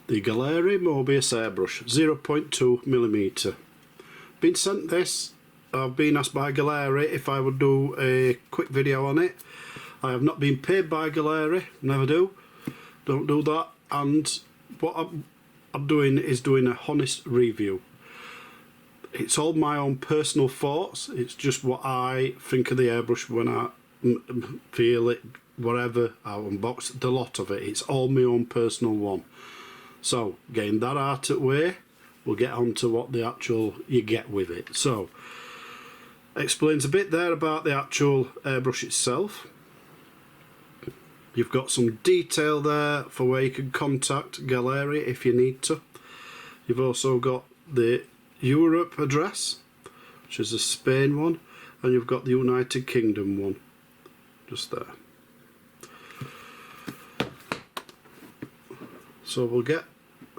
the Gaahleri MOBIUS airbrush 0.2mm. Been sent this. I've been asked by Gaahleri if I would do a quick video on it. I have not been paid by Gaahleri, never do. Don't do that. And what I'm doing is doing a honest review. It's all my own personal thoughts. It's just what I think of the airbrush when I feel it, whatever. I'll unbox the lot of it. It's all my own personal one. So, getting that out of the way, we'll get on to what the actual you get with it. So, explains a bit there about the actual airbrush itself. You've got some detail there for where you can contact Gaahleri if you need to. You've also got the Europe address, which is the Spain one, and you've got the United Kingdom one, just there. So we'll get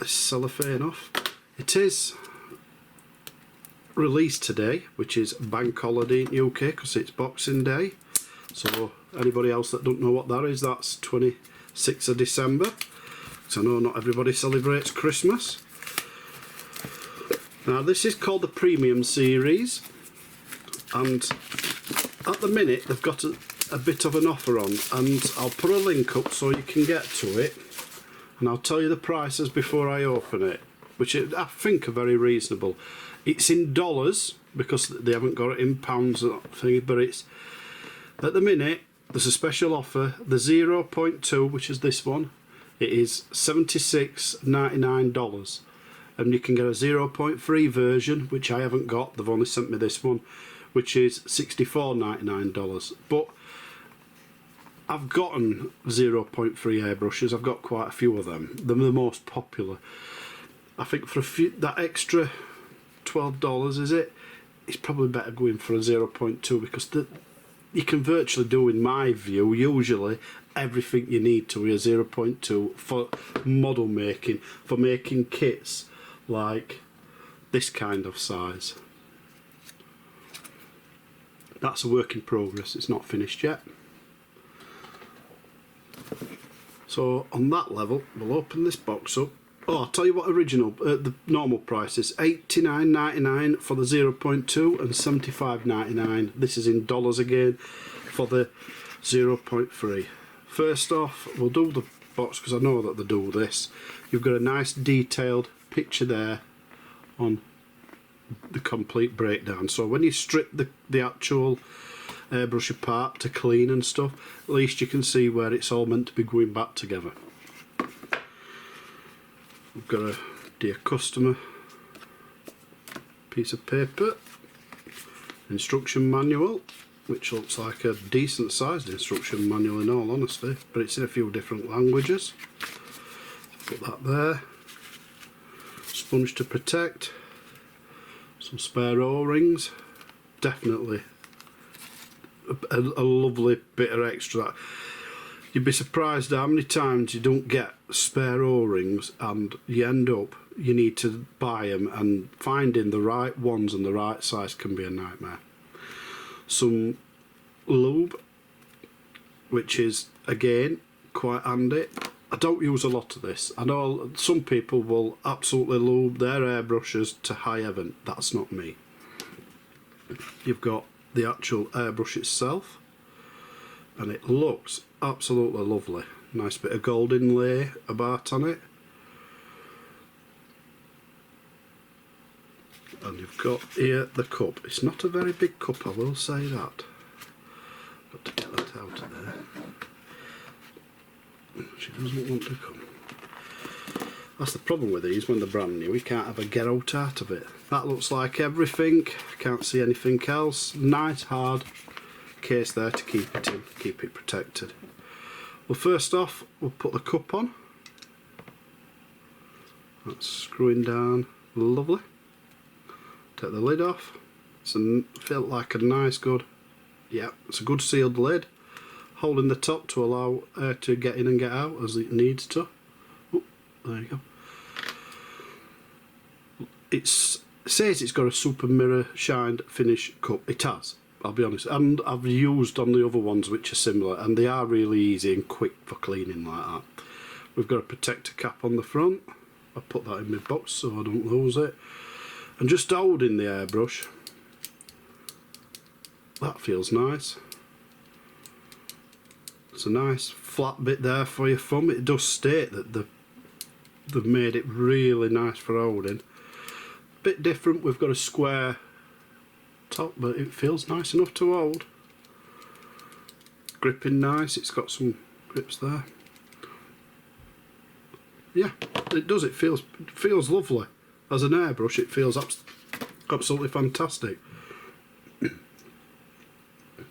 this cellophane off. It is released today, which is bank holiday in UK because it's Boxing Day. So anybody else that don't know what that is, that's 26th of December. So I know not everybody celebrates Christmas. Now this is called the Premium Series, and at the minute they've got a bit of an offer on, and I'll put a link up so you can get to it, and I'll tell you the prices before I open it, which I think are very reasonable. It's in dollars because they haven't got it in pounds or thing, but it's at the minute there's a special offer. The 0.2, which is this one, it is $76.99. And you can get a 0.3 version, which I haven't got, they've only sent me this one, which is $64.99. But I've gotten 0.3 airbrushes, I've got quite a few of them. They're the most popular. I think for that extra $12, is it? It's probably better going for a 0.2 because you can virtually do, in my view, usually everything you need to with a 0.2 for model making, for making kits like this kind of size. That's a work in progress, it's not finished yet. So on that level we'll open this box up. Oh, I'll tell you what original, the normal price is $89.99 for the 0.2 and $75.99. This is in dollars again for the 0.3. First off, we'll do the box because I know that they do this. You've got a nice detailed picture there on the complete breakdown. So when you strip the actual airbrush apart to clean and stuff, at least you can see where it's all meant to be going back together. We've got a dear customer piece of paper, instruction manual, which looks like a decent sized instruction manual in all honesty, but it's in a few different languages. Put that there. Sponge to protect, some spare O-rings, definitely a lovely bit of extra. You'd be surprised how many times you don't get spare O-rings and you end up, you need to buy them, and finding the right ones and the right size can be a nightmare. Some lube, which is again quite handy. I don't use a lot of this. I know some people will absolutely lube their airbrushes to high heaven. That's not me. You've got the actual airbrush itself, and it looks absolutely lovely. Nice bit of gold inlay about on it. And you've got here the cup. It's not a very big cup, I will say that. Got to get that out of there. She doesn't want to come. That's the problem with these when they're brand new, we can't have a get out of it. That looks like everything, can't see anything else. Nice hard case there to keep it in, keep it protected. Well, first off we'll put the cup on. That's screwing down, lovely. Take the lid off. It's felt like a nice good, yeah, it's a good sealed lid. Holding the top to allow air to get in and get out as it needs to. Oh, there you go. It says it's got a super mirror shined finish cup. It has, I'll be honest, and I've used on the other ones which are similar, and they are really easy and quick for cleaning like that. We've got a protector cap on the front. I put that in my box so I don't lose it. And just holding the airbrush, that feels nice. It's a nice flat bit there for your thumb. It does state that they've made it really nice for holding. Bit different, we've got a square top, but it feels nice enough to hold. Gripping nice, it's got some grips there. Yeah, it does, it feels lovely. As an airbrush it feels absolutely fantastic.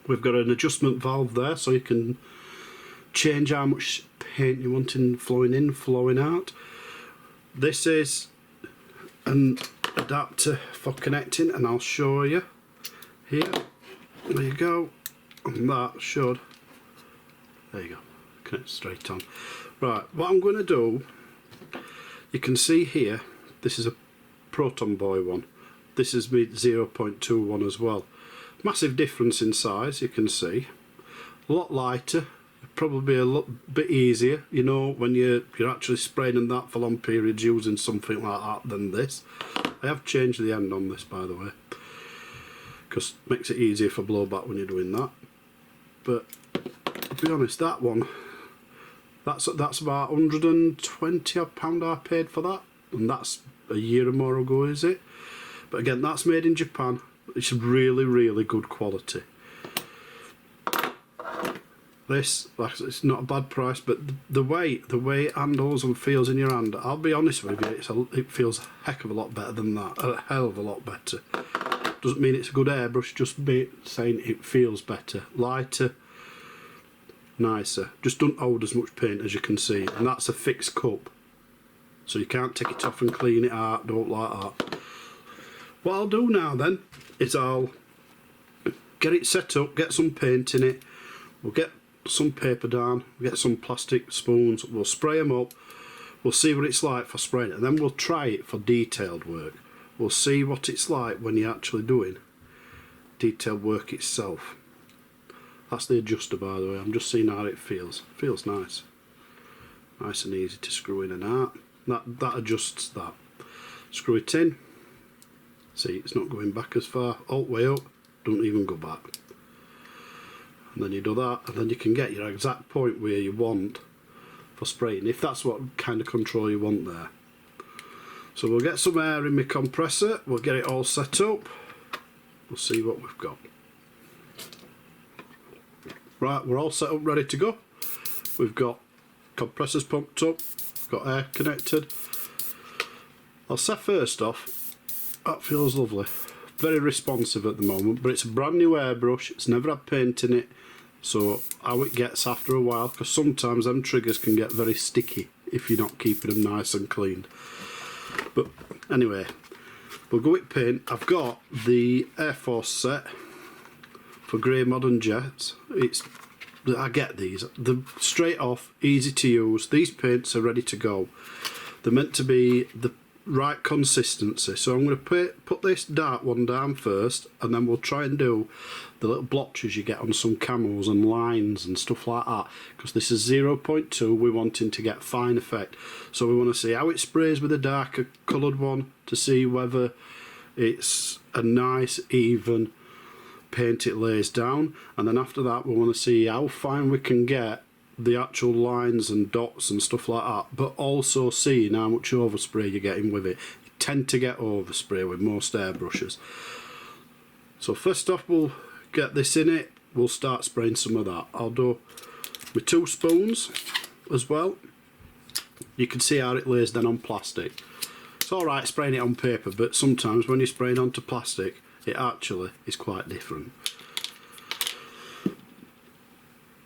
We've got an adjustment valve there so you can change how much paint you want in flowing in, flowing out. This is an adapter for connecting, and I'll show you here. There you go, and that should, there you go, connect straight on. Right, what I'm going to do, you can see here, this is a Proton Boy one. This is my 0.21 as well. Massive difference in size, you can see. A lot lighter, probably a lot bit easier, you know, when you're actually spraying that for long periods using something like that than this. I have changed the end on this, by the way, because it makes it easier for blowback when you're doing that. But to be honest, that one, that's about £120 odd I paid for that, and that's a year or more ago, is it? But again, that's made in Japan. It's really, really good quality. This, like, it's not a bad price, but the way it handles and feels in your hand, I'll be honest with you, it feels a heck of a lot better than that, a hell of a lot better. Doesn't mean it's a good airbrush, just saying it feels better, lighter, nicer. Just don't hold as much paint as you can see, and that's a fixed cup, so you can't take it off and clean it out. Don't like that. What I'll do now then is I'll get it set up, get some paint in it, we'll get some paper down, we'll get some plastic spoons, we'll spray them up, we'll see what it's like for spraying it, and then we'll try it for detailed work. We'll see what it's like when you're actually doing detailed work itself. That's the adjuster, by the way. I'm just seeing how it feels. Feels nice. Nice and easy to screw in and out. That adjusts that. Screw it in. See, it's not going back as far. All the way up. Don't even go back. And then you do that, and then you can get your exact point where you want for spraying, if that's what kind of control you want there. So we'll get some air in my compressor, we'll get it all set up, we'll see what we've got. Right, we're all set up, ready to go. We've got compressors pumped up, got air connected. I'll say first off, that feels lovely. Very responsive at the moment, but it's a brand new airbrush, it's never had paint in it, so how it gets after a while, because sometimes them triggers can get very sticky if you're not keeping them nice and clean. But anyway, we'll go with paint. I've got the Air Force set for grey modern jets. I get these. They're straight off, easy to use. These paints are ready to go. They're meant to be the right consistency, so I'm going to put this dark one down first, and then we'll try and do the little blotches you get on some camos and lines and stuff like that, because this is 0.2. we're wanting to get fine effect, so we want to see how it sprays with a darker coloured one to see whether it's a nice even paint it lays down, and then after that we want to see how fine we can get the actual lines and dots and stuff like that, but also seeing how much overspray you're getting with it. You tend to get overspray with most airbrushes. So first off, we'll get this in it, we'll start spraying some of that. I'll do with 2 spoons as well. You can see how it lays then on plastic. It's alright spraying it on paper, but sometimes when you're spraying onto plastic it actually is quite different.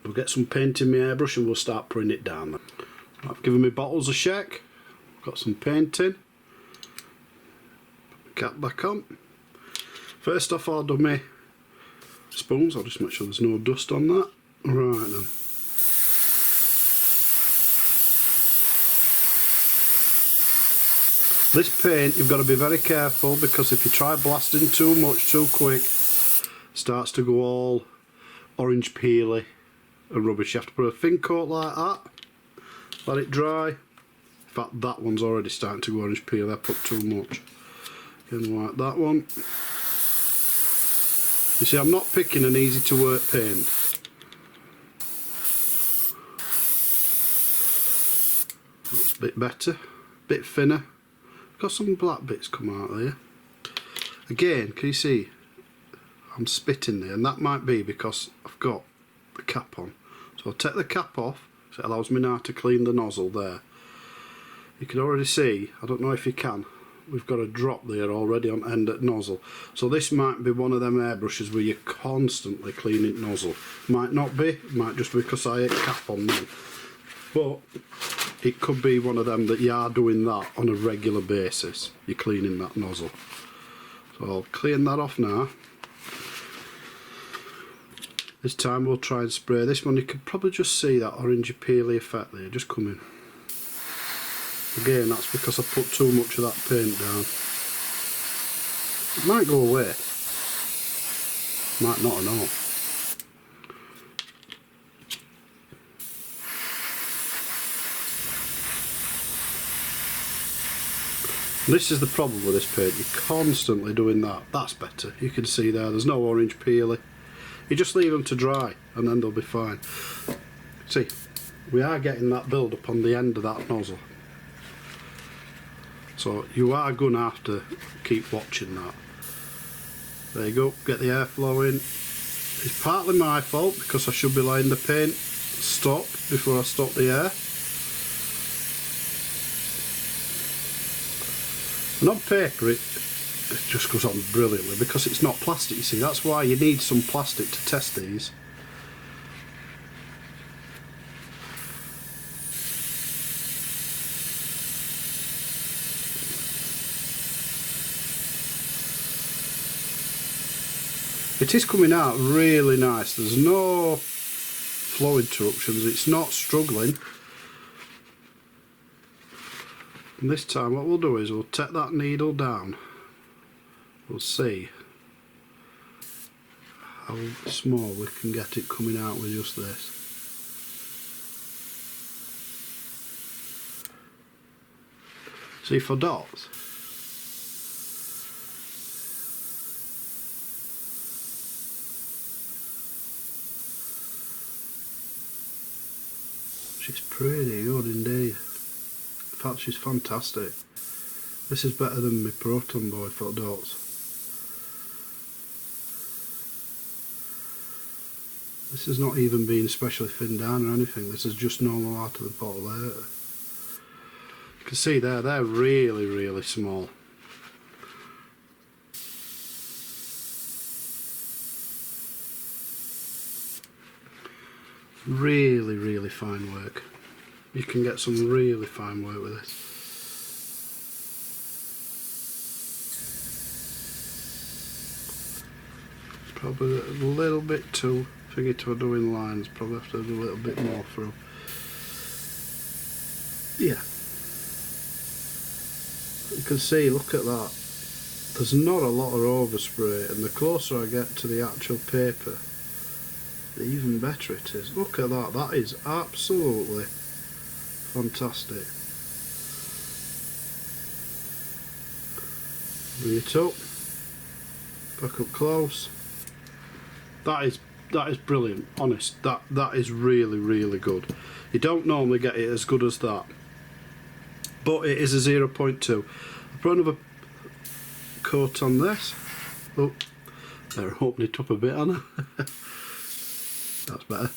We'll get some paint in my airbrush and we'll start putting it down. I've given my bottles a shake, got some paint in, cap back on. First off, I'll do my spoons. I'll just make sure there's no dust on that. Right then. This paint, you've got to be very careful, because if you try blasting too much too quick, it starts to go all orange peely and rubbish. You have to put a thin coat like that, let it dry, In fact, that one's already starting to go orange peel. I put too much. Again, like that one. You see, I'm not picking an easy to work paint. That's a bit better, a bit thinner. Got some black bits come out there. Again, can you see? I'm spitting there, and that might be because I've got the cap on. So I'll take the cap off, so it allows me now to clean the nozzle there. You can already see, I don't know if you can, we've got a drop there already on end at nozzle. So this might be one of them airbrushes where you're constantly cleaning nozzle. Might not be, might just be because I had cap on them. But it could be one of them that you are doing that on a regular basis. You're cleaning that nozzle. So I'll clean that off now. This time we'll try and spray this one. You can probably just see that orangey peely effect there just coming. Again, that's because I put too much of that paint down. It might go away. Might not at all. This is the problem with this paint. You're constantly doing that. That's better. You can see there's no orange peely. You just leave them to dry and then they'll be fine. See, we are getting that build up on the end of that nozzle. So you are going to have to keep watching that. There you go, get the airflow in. It's partly my fault because I should be letting the paint stop before I stop the air. And on paper it just goes on brilliantly because it's not plastic, you see. That's why you need some plastic to test these. It is coming out really nice. There's no flow interruptions. It's not struggling. And this time what we'll do is we'll take that needle down. We'll see how small we can get it coming out with just this. See for dots? She's pretty good indeed. In fact, she's fantastic. This is better than my Proton Boy for dots. This is not even being specially thinned down or anything. This is just normal out of the bottle there. You can see there, they're really, really small. Really, really fine work. You can get some really fine work with this. Probably a little bit too figgy to do in lines. Probably have to do a little bit more through. Yeah. You can see, look at that. There's not a lot of overspray, and the closer I get to the actual paper, the even better it is. Look at that, that is absolutely fantastic. Bring it up, back up close. That is brilliant, honest. That is really, really good. You don't normally get it as good as that, but it is a 0.2. I'll put another coat on this. Oh, they're opening it up a bit, Anna. That's better.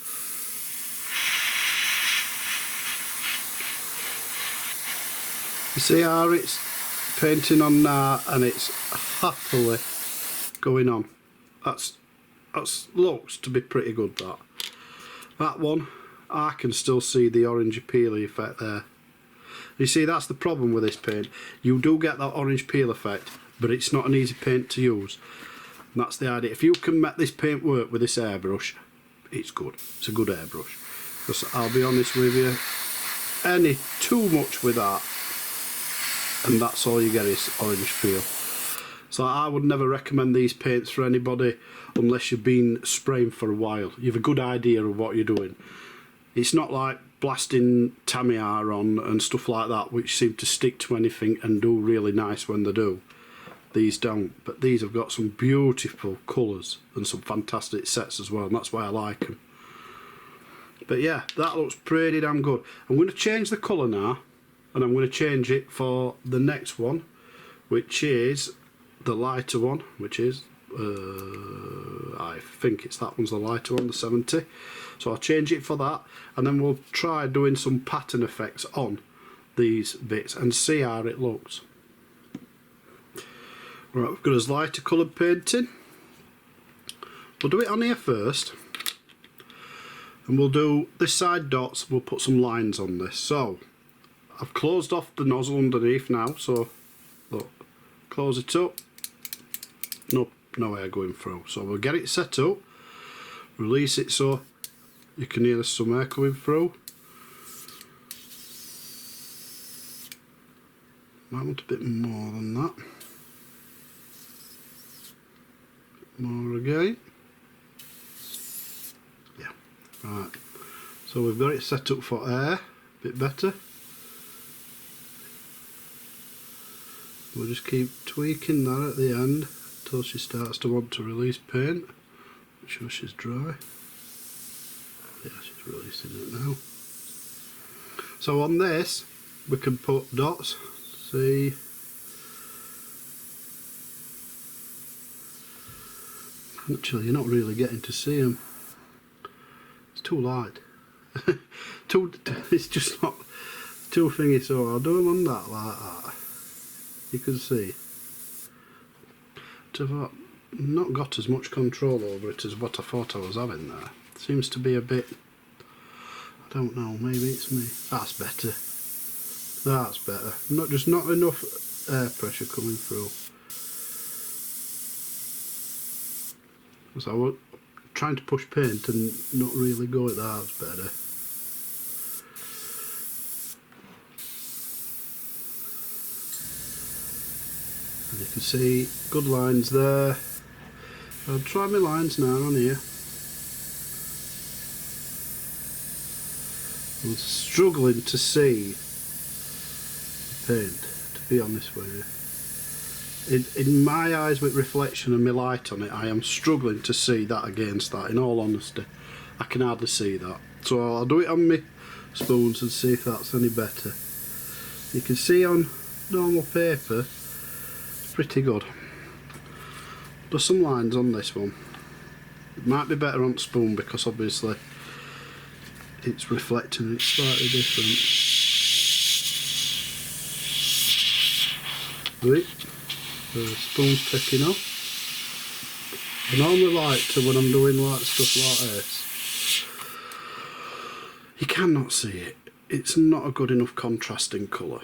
You see how it's painting on now and it's happily going on. That looks to be pretty good, that. That one, I can still see the orangey peely effect there. You see, that's the problem with this paint. You do get that orange peel effect, but it's not an easy paint to use. And that's the idea. If you can make this paint work with this airbrush, it's good. It's a good airbrush. Because I'll be honest with you, any too much with that, and that's all you get is orange peel. So I would never recommend these paints for anybody unless you've been spraying for a while. You have a good idea of what you're doing. It's not like blasting Tamiya on and stuff like that, which seem to stick to anything and do really nice when they do. These don't, but these have got some beautiful colours and some fantastic sets as well, and that's why I like them. But yeah, that looks pretty damn good. I'm going to change the colour now, and I'm going to change it for the next one, which is the lighter one, which is I think it's that one's the lighter one, the 70. So I'll change it for that, and then we'll try doing some pattern effects on these bits and see how it looks. Right, we've got his lighter coloured painting. We'll do it on here first, and we'll do this side dots. We'll put some lines on this. So I've closed off the nozzle underneath now, so look, close it up, no air going through. So we'll get it set up, release it so you can hear there's some air coming through. Might want a bit more than that. More again. Yeah, right. So we've got it set up for air, a bit better. We'll just keep tweaking that at the end until she starts to want to release paint. Make sure she's dry. Yeah, she's releasing it now. So on this, we can put dots. See. Actually, you're not really getting to see them. It's too light. It's just not too thingy, so I'll do them on that like that. You can see. I've not got as much control over it as what I thought I was having there. It seems to be a bit, I don't know, maybe it's me. That's better. That's better. Not enough air pressure coming through. So I was trying to push paint and not really go at that. That's better. And you can see good lines there. I'll try my lines now on here. I'm struggling to see the paint, to be honest with you. In my eyes with reflection and my light on it, I am struggling to see that against that, in all honesty. I can hardly see that. So I'll do it on my spoons and see if that's any better. You can see on normal paper, it's pretty good. There's some lines on this one. It might be better on spoon because obviously it's reflecting, it's slightly different. Right. The spoon's taking off. I normally like to, when I'm doing like stuff like this, you cannot see it. It's not a good enough contrasting colour,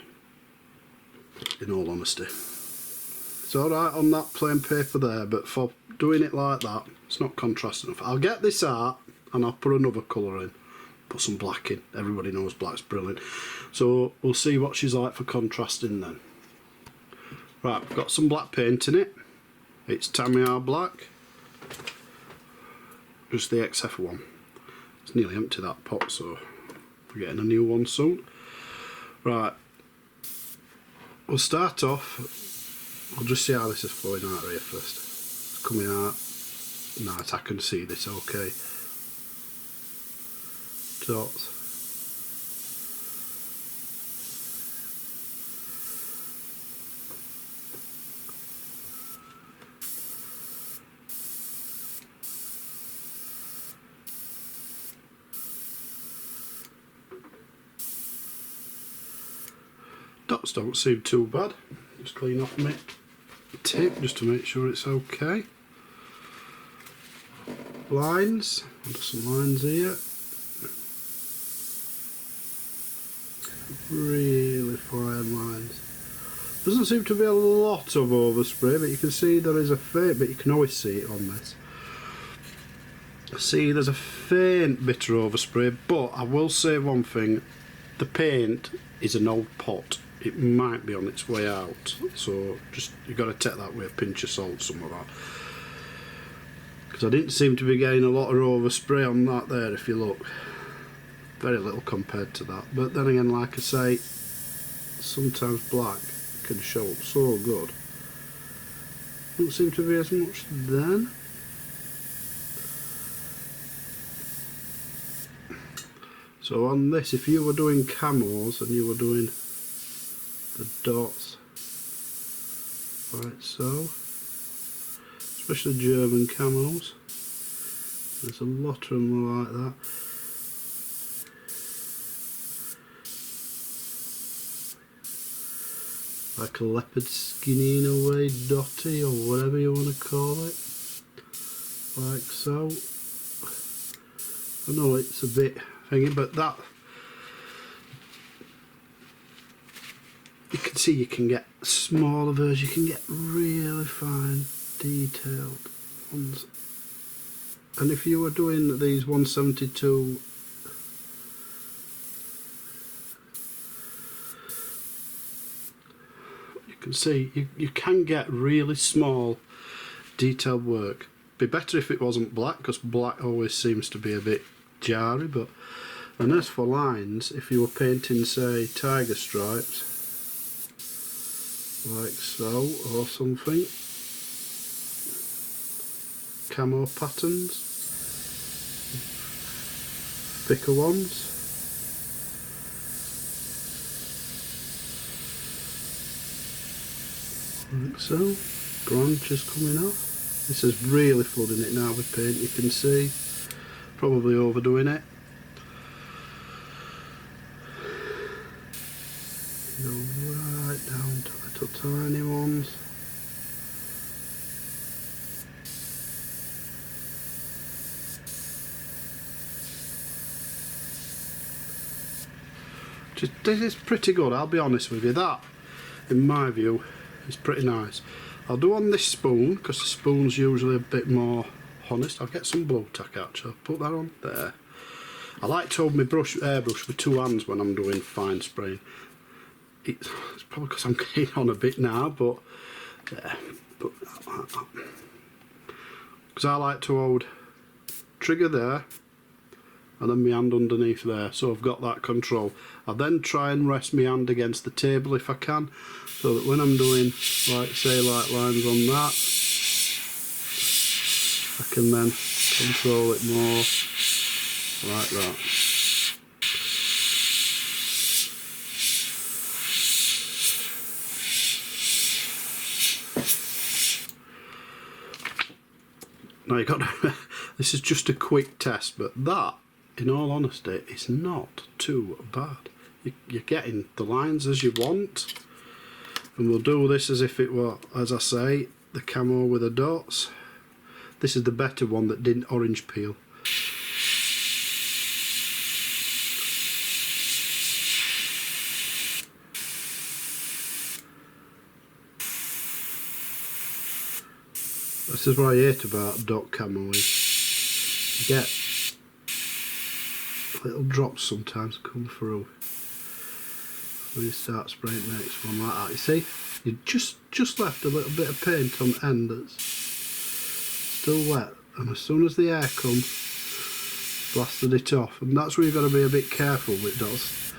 in all honesty. It's alright on that plain paper there, but for doing it like that, it's not contrasting enough. I'll get this out and I'll put another colour in. Put some black in. Everybody knows black's brilliant. So we'll see what she's like for contrasting then. Right, I've got some black paint in it. It's Tamiya black. Just the XF one. It's nearly empty, that pot, so we're getting a new one soon. Right, we'll start off. I'll just see how this is flowing out here first. It's coming out. Nice, I can see this okay. Dots. Dots don't seem too bad. Just clean off my tip just to make sure it's okay. Lines, I'll do some lines here. Really fine lines. Doesn't seem to be a lot of overspray, but you can see there is a faint, but you can always see it on this. See, there's a faint bit of overspray, but I will say one thing: the paint is an old pot. It might be on its way out, so just you've got to take that with a pinch of salt, some of that. Because I didn't seem to be getting a lot of overspray on that there. If you look, very little compared to that. But then again, like I say, sometimes black can show up so good. Don't seem to be as much then. So on this, if you were doing camos and you were doing the dots like so, especially German camos, there's a lot of them like that. Like a leopard skinny in a way, dotty or whatever you want to call it, like so. I know it's a bit thingy, but that, you can see you can get smaller versions, you can get really fine detailed ones. And if you were doing these 172, you can see you can get really small detailed work. Be better if it wasn't black, because black always seems to be a bit jarry. But and as for lines, if you were painting say tiger stripes like so or something, camo patterns, thicker ones, like so, branches coming off. This is really flooding it now with paint, you can see, probably overdoing it. Go right down to little tiny ones. This is pretty good, I'll be honest with you. That, in my view, is pretty nice. I'll do on this spoon, because the spoon's usually a bit more honest. I'll get some blue tack actually, I'll put that on there. I like to hold my airbrush with two hands when I'm doing fine spraying. It's probably because I'm getting on a bit now, but yeah, because I like to hold trigger there and then my hand underneath there, so I've got that control. I then try and rest my hand against the table if I can, so that when I'm doing like say light lines on that, I can then control it more like that. Now you got to, this is just a quick test, but that, in all honesty, is not too bad. You're getting the lines as you want, and we'll do this as if it were, as I say, the camo with the dots. This is the better one that didn't orange peel. This is what I hate about dot camo, is you get little drops sometimes come through when you start spraying the next one like that. You see, you just left a little bit of paint on the end that's still wet, and as soon as the air comes, blasted it off. And that's where you've got to be a bit careful with dots.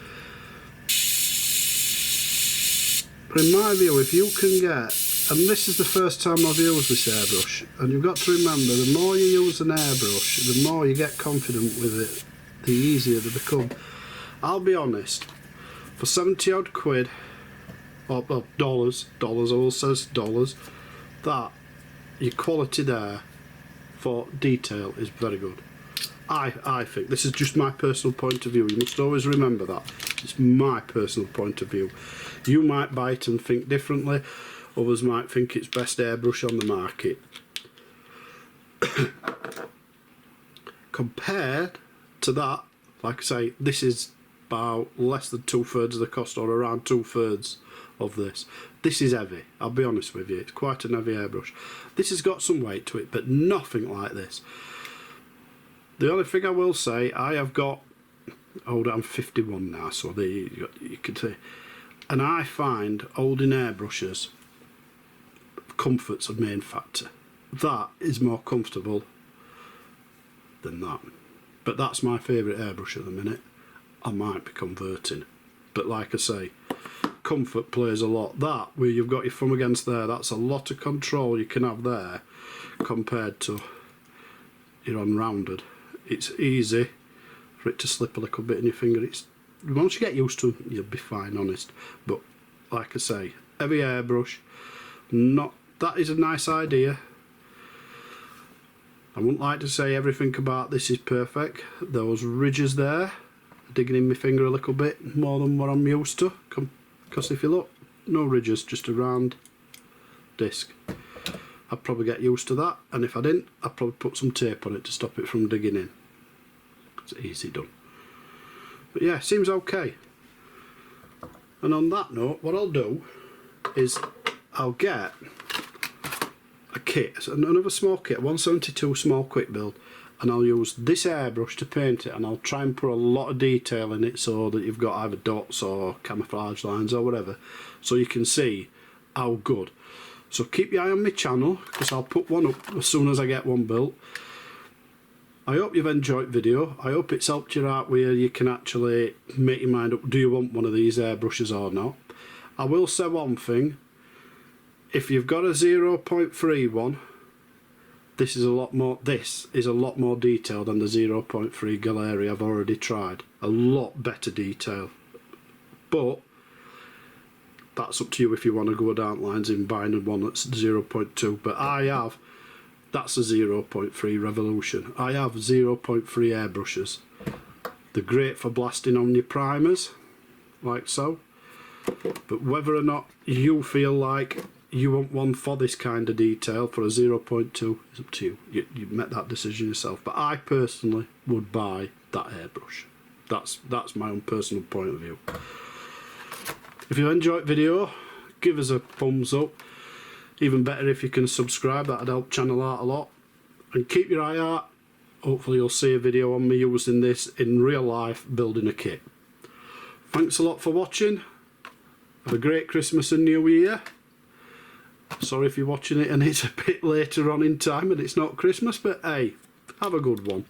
But in my view, if you can get, and this is the first time I've used this airbrush, and you've got to remember, the more you use an airbrush, the more you get confident with it, the easier they become. I'll be honest, for 70 odd quid, or well, dollars, I will say dollars, that your quality there for detail is very good. I think, this is just my personal point of view, you must always remember that, it's my personal point of view. You might buy it and think differently, others might think it's best airbrush on the market. Compared to that, like I say, this is about less than 2/3 of the cost, or around 2/3 of this. This is heavy, I'll be honest with you, it's quite an heavy airbrush. This has got some weight to it, but nothing like this. The only thing I will say, I have got, I'm 51 now, so there you can see, and I find holding airbrushes, comfort's a main factor. That is more comfortable than that. But that's my favourite airbrush at the minute. I might be converting. But like I say, comfort plays a lot. That, where you've got your thumb against there, that's a lot of control you can have there compared to your unrounded. It's easy for it to slip a little bit in your finger. It's, once you get used to it, you'll be fine, honest. But like I say, heavy airbrush, that is a nice idea. I wouldn't like to say everything about this is perfect. Those ridges there, digging in my finger a little bit more than what I'm used to. Because if you look, no ridges, just a round disc. I'd probably get used to that, and if I didn't, I'd probably put some tape on it to stop it from digging in. It's easy done. But yeah, seems okay. And on that note, what I'll do is I'll get a kit, another small kit, 172 small quick build, and I'll use this airbrush to paint it, and I'll try and put a lot of detail in it so that you've got either dots or camouflage lines or whatever, so you can see how good. So keep your eye on my channel, because I'll put one up as soon as I get one built. I hope you've enjoyed the video. I hope it's helped you out where you can actually make your mind up, do you want one of these airbrushes or not. I will say one thing, if you've got a 0.3 one, this is a lot more detailed than the 0.3 Gaahleri I've already tried. A lot better detail. But that's up to you if you want to go down lines in buying one that's 0.2. But that's a 0.3 Revolution. I have 0.3 airbrushes. They're great for blasting on your primers, like so. But whether or not you feel like you want one for this kind of detail for a 0.2 is up to you. You make that decision yourself. But I personally would buy that airbrush. That's my own personal point of view. If you enjoyed the video, give us a thumbs up. Even better if you can subscribe, that'd help channel out a lot. And keep your eye out. Hopefully you'll see a video on me using this in real life, building a kit. Thanks a lot for watching. Have a great Christmas and New Year. Sorry if you're watching it and it's a bit later on in time and it's not Christmas, but hey, have a good one.